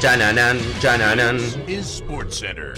Chananan, chananan. Is SportsCenter.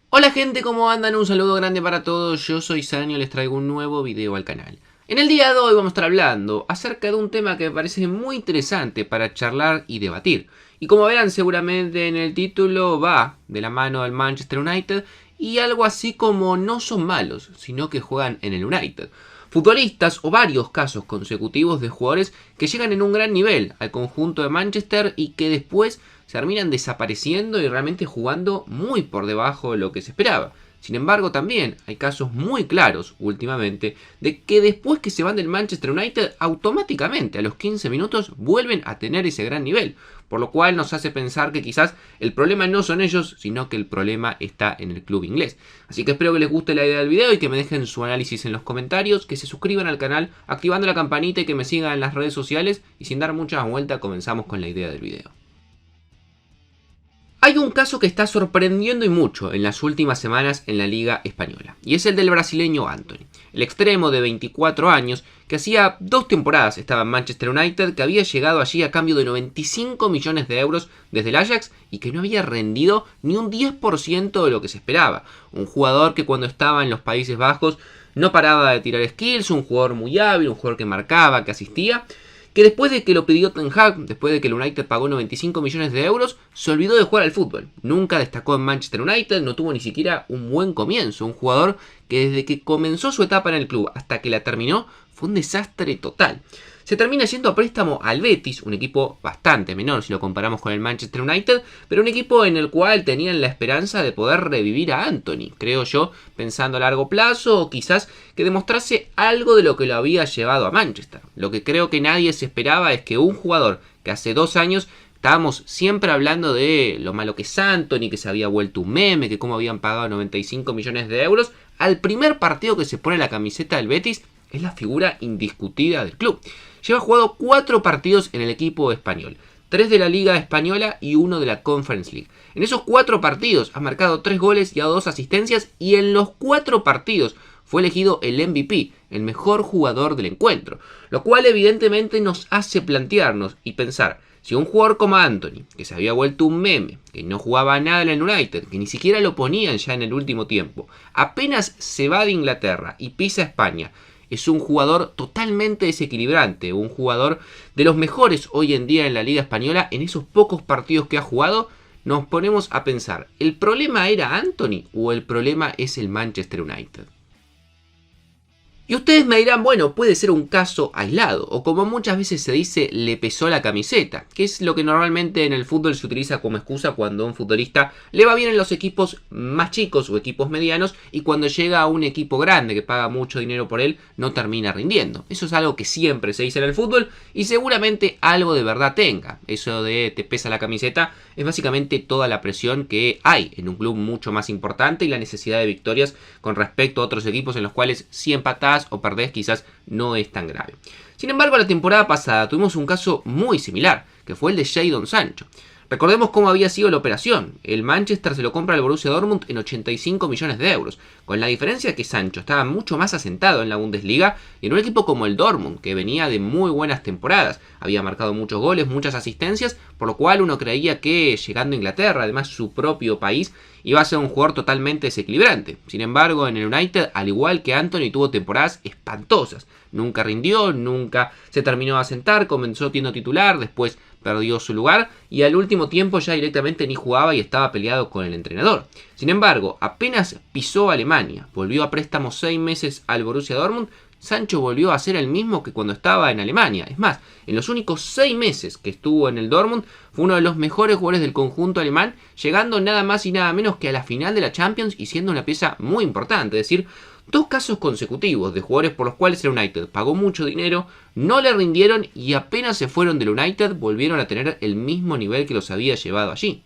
Hola gente, ¿cómo andan? Un saludo grande para todos, yo soy Sanio y les traigo un nuevo video al canal. En el día de hoy vamos a estar hablando acerca de un tema que me parece muy interesante para charlar y debatir. Y como verán seguramente en el título va de la mano del Manchester United y algo así como no son malos, sino que juegan en el United. Futbolistas o varios casos consecutivos de jugadores que llegan en un gran nivel al conjunto de Manchester y que después se terminan desapareciendo y realmente jugando muy por debajo de lo que se esperaba. Sin embargo, también hay casos muy claros últimamente de que después que se van del Manchester United, automáticamente a los 15 minutos vuelven a tener ese gran nivel. Por lo cual nos hace pensar que quizás el problema no son ellos, sino que el problema está en el club inglés. Así que espero que les guste la idea del video y que me dejen su análisis en los comentarios, que se suscriban al canal activando la campanita y que me sigan en las redes sociales. Y sin dar mucha vuelta, comenzamos con la idea del video. Hay un caso que está sorprendiendo y mucho en las últimas semanas en la Liga Española, y es el del brasileño Antony, el extremo de 24 años que hacía 2 temporadas estaba en Manchester United, que había llegado allí a cambio de 95 millones de euros desde el Ajax y que no había rendido ni un 10% de lo que se esperaba. Un jugador que cuando estaba en los Países Bajos no paraba de tirar skills, un jugador muy hábil, un jugador que marcaba, que asistía, que después de que lo pidió Ten Hag, después de que el United pagó 95 millones de euros, se olvidó de jugar al fútbol. Nunca destacó en Manchester United, no tuvo ni siquiera un buen comienzo. Un jugador que desde que comenzó su etapa en el club hasta que la terminó, fue un desastre total. Se termina yendo a préstamo al Betis, un equipo bastante menor si lo comparamos con el Manchester United, pero un equipo en el cual tenían la esperanza de poder revivir a Antony, creo yo, pensando a largo plazo o quizás que demostrase algo de lo que lo había llevado a Manchester. Lo que creo que nadie se esperaba es que un jugador que hace 2 años estábamos siempre hablando de lo malo que es Antony, que se había vuelto un meme, que cómo habían pagado 95 millones de euros, al primer partido que se pone la camiseta del Betis es la figura indiscutida del club. Lleva jugado 4 partidos en el equipo español, 3 de la Liga Española y 1 de la Conference League. En esos 4 partidos ha marcado 3 goles y ha dado 2 asistencias y en los 4 partidos fue elegido el MVP, el mejor jugador del encuentro. Lo cual evidentemente nos hace plantearnos y pensar, si un jugador como Antony, que se había vuelto un meme, que no jugaba nada en el United, que ni siquiera lo ponían ya en el último tiempo, apenas se va de Inglaterra y pisa España, es un jugador totalmente desequilibrante, un jugador de los mejores hoy en día en la Liga Española. En esos pocos partidos que ha jugado, nos ponemos a pensar, ¿el problema era Antony o el problema es el Manchester United? Y ustedes me dirán, bueno, puede ser un caso aislado, o como muchas veces se dice, le pesó la camiseta, que es lo que normalmente en el fútbol se utiliza como excusa cuando a un futbolista le va bien en los equipos más chicos o equipos medianos, y cuando llega a un equipo grande que paga mucho dinero por él, no termina rindiendo. Eso es algo que siempre se dice en el fútbol, y seguramente algo de verdad tenga. Eso de te pesa la camiseta es básicamente toda la presión que hay en un club mucho más importante y la necesidad de victorias con respecto a otros equipos en los cuales si empatás o perdés quizás no es tan grave. Sin embargo, la temporada pasada tuvimos un caso muy similar, que fue el de Jadon Sancho. Recordemos cómo había sido la operación. El Manchester se lo compra al Borussia Dortmund en 85 millones de euros, con la diferencia que Sancho estaba mucho más asentado en la Bundesliga y en un equipo como el Dortmund, que venía de muy buenas temporadas. Había marcado muchos goles, muchas asistencias, por lo cual uno creía que llegando a Inglaterra, además su propio país, iba a ser un jugador totalmente desequilibrante. Sin embargo, en el United, al igual que Antony, tuvo temporadas espantosas. Nunca rindió, nunca se terminó de asentar, comenzó siendo titular, después perdió su lugar y al último tiempo ya directamente ni jugaba y estaba peleado con el entrenador. Sin embargo, apenas pisó Alemania, volvió a préstamo 6 meses al Borussia Dortmund, Sancho volvió a ser el mismo que cuando estaba en Alemania. Es más, en los únicos 6 meses que estuvo en el Dortmund, fue uno de los mejores jugadores del conjunto alemán, llegando nada más y nada menos que a la final de la Champions y siendo una pieza muy importante. Es decir, 2 casos consecutivos de jugadores por los cuales el United pagó mucho dinero, no le rindieron y apenas se fueron del United volvieron a tener el mismo nivel que los había llevado allí.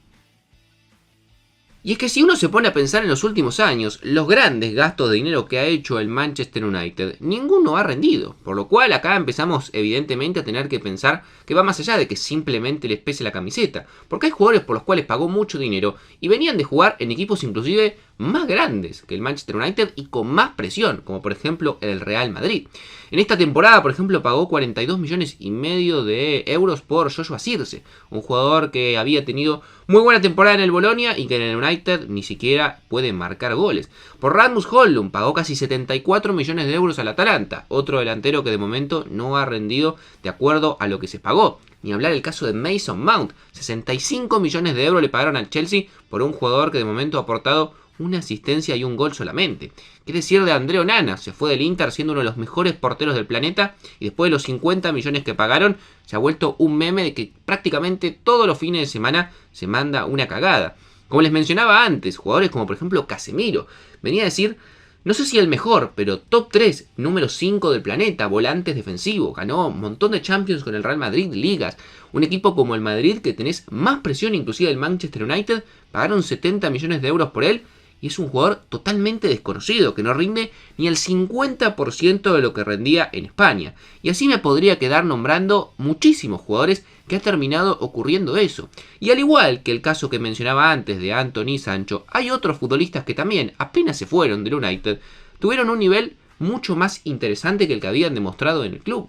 Y es que si uno se pone a pensar en los últimos años, los grandes gastos de dinero que ha hecho el Manchester United, ninguno ha rendido. Por lo cual acá empezamos evidentemente a tener que pensar que va más allá de que simplemente les pese la camiseta. Porque hay jugadores por los cuales pagó mucho dinero y venían de jugar en equipos inclusive más grandes que el Manchester United y con más presión, como por ejemplo el Real Madrid. En esta temporada, por ejemplo, pagó 42,5 millones de euros por Joshua Zirkzee, un jugador que había tenido muy buena temporada en el Bolonia y que en el United ni siquiera puede marcar goles. Por Rasmus Højlund pagó casi 74 millones de euros al Atalanta, otro delantero que de momento no ha rendido de acuerdo a lo que se pagó. Ni hablar el caso de Mason Mount, 65 millones de euros le pagaron al Chelsea por un jugador que de momento ha aportado una asistencia y un gol solamente. ¿Qué decir de André Onana? Se fue del Inter siendo uno de los mejores porteros del planeta y después de los 50 millones que pagaron se ha vuelto un meme de que prácticamente todos los fines de semana se manda una cagada. Como les mencionaba antes, jugadores como por ejemplo Casemiro, venía a decir, no sé si el mejor, pero top 3, número 5 del planeta, volantes defensivos, ganó un montón de Champions con el Real Madrid, ligas. Un equipo como el Madrid que tenés más presión inclusive del Manchester United, pagaron 70 millones de euros por él. Y es un jugador totalmente desconocido, que no rinde ni el 50% de lo que rendía en España. Y así me podría quedar nombrando muchísimos jugadores que ha terminado ocurriendo eso. Y al igual que el caso que mencionaba antes de Antony y Sancho, hay otros futbolistas que también apenas se fueron del United, tuvieron un nivel mucho más interesante que el que habían demostrado en el club.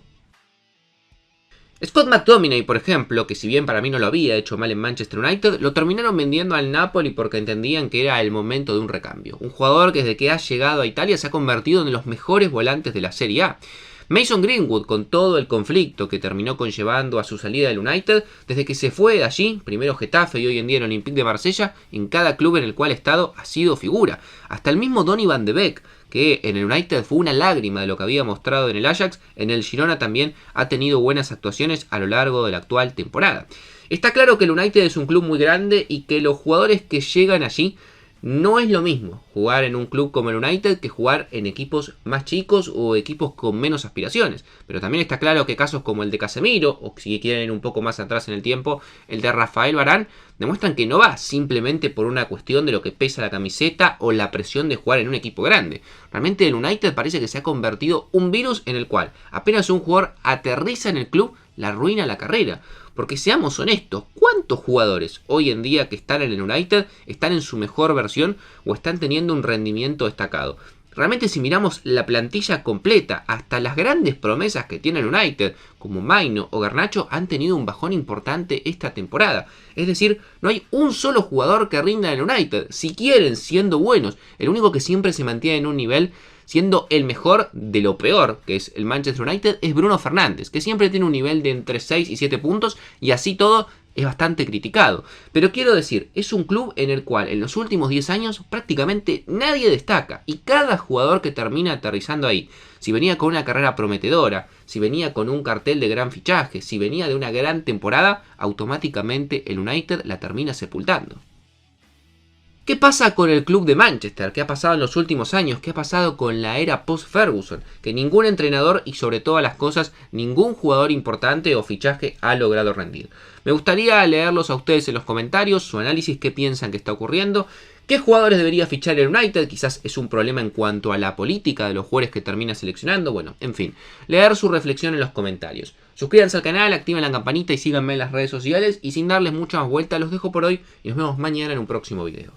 Scott McTominay, por ejemplo, que si bien para mí no lo había hecho mal en Manchester United, lo terminaron vendiendo al Napoli porque entendían que era el momento de un recambio. Un jugador que desde que ha llegado a Italia se ha convertido en los mejores volantes de la Serie A. Mason Greenwood, con todo el conflicto que terminó conllevando a su salida del United, desde que se fue de allí, primero Getafe y hoy en día el Olympique de Marsella, en cada club en el cual ha estado ha sido figura. Hasta el mismo Donny van de Beek, que en el United fue una lágrima de lo que había mostrado en el Ajax, en el Girona también ha tenido buenas actuaciones a lo largo de la actual temporada. Está claro que el United es un club muy grande y que los jugadores que llegan allí no es lo mismo jugar en un club como el United que jugar en equipos más chicos o equipos con menos aspiraciones. Pero también está claro que casos como el de Casemiro, o si quieren ir un poco más atrás en el tiempo, el de Rafael Varane, demuestran que no va simplemente por una cuestión de lo que pesa la camiseta o la presión de jugar en un equipo grande. Realmente el United parece que se ha convertido un virus en el cual apenas un jugador aterriza en el club, la arruina la carrera. Porque seamos honestos, ¿cuántos jugadores hoy en día que están en el United están en su mejor versión o están teniendo un rendimiento destacado? Realmente si miramos la plantilla completa, hasta las grandes promesas que tiene el United, como Maino o Garnacho, han tenido un bajón importante esta temporada. Es decir, no hay un solo jugador que rinda en el United. Si quieren, siendo buenos, el único que siempre se mantiene en un nivel siendo el mejor de lo peor, que es el Manchester United, es Bruno Fernández, que siempre tiene un nivel de entre 6 y 7 puntos, y así todo es bastante criticado. Pero quiero decir, es un club en el cual en los últimos 10 años prácticamente nadie destaca, y cada jugador que termina aterrizando ahí, si venía con una carrera prometedora, si venía con un cartel de gran fichaje, si venía de una gran temporada, automáticamente el United la termina sepultando. ¿Qué pasa con el club de Manchester? ¿Qué ha pasado en los últimos años? ¿Qué ha pasado con la era post-Ferguson? Que ningún entrenador y sobre todas las cosas, ningún jugador importante o fichaje ha logrado rendir. Me gustaría leerlos a ustedes en los comentarios, su análisis, qué piensan que está ocurriendo. ¿Qué jugadores debería fichar el United? Quizás es un problema en cuanto a la política de los jugadores que termina seleccionando. Bueno, en fin, leer su reflexión en los comentarios. Suscríbanse al canal, activen la campanita y síganme en las redes sociales. Y sin darles mucha más vuelta, los dejo por hoy y nos vemos mañana en un próximo video.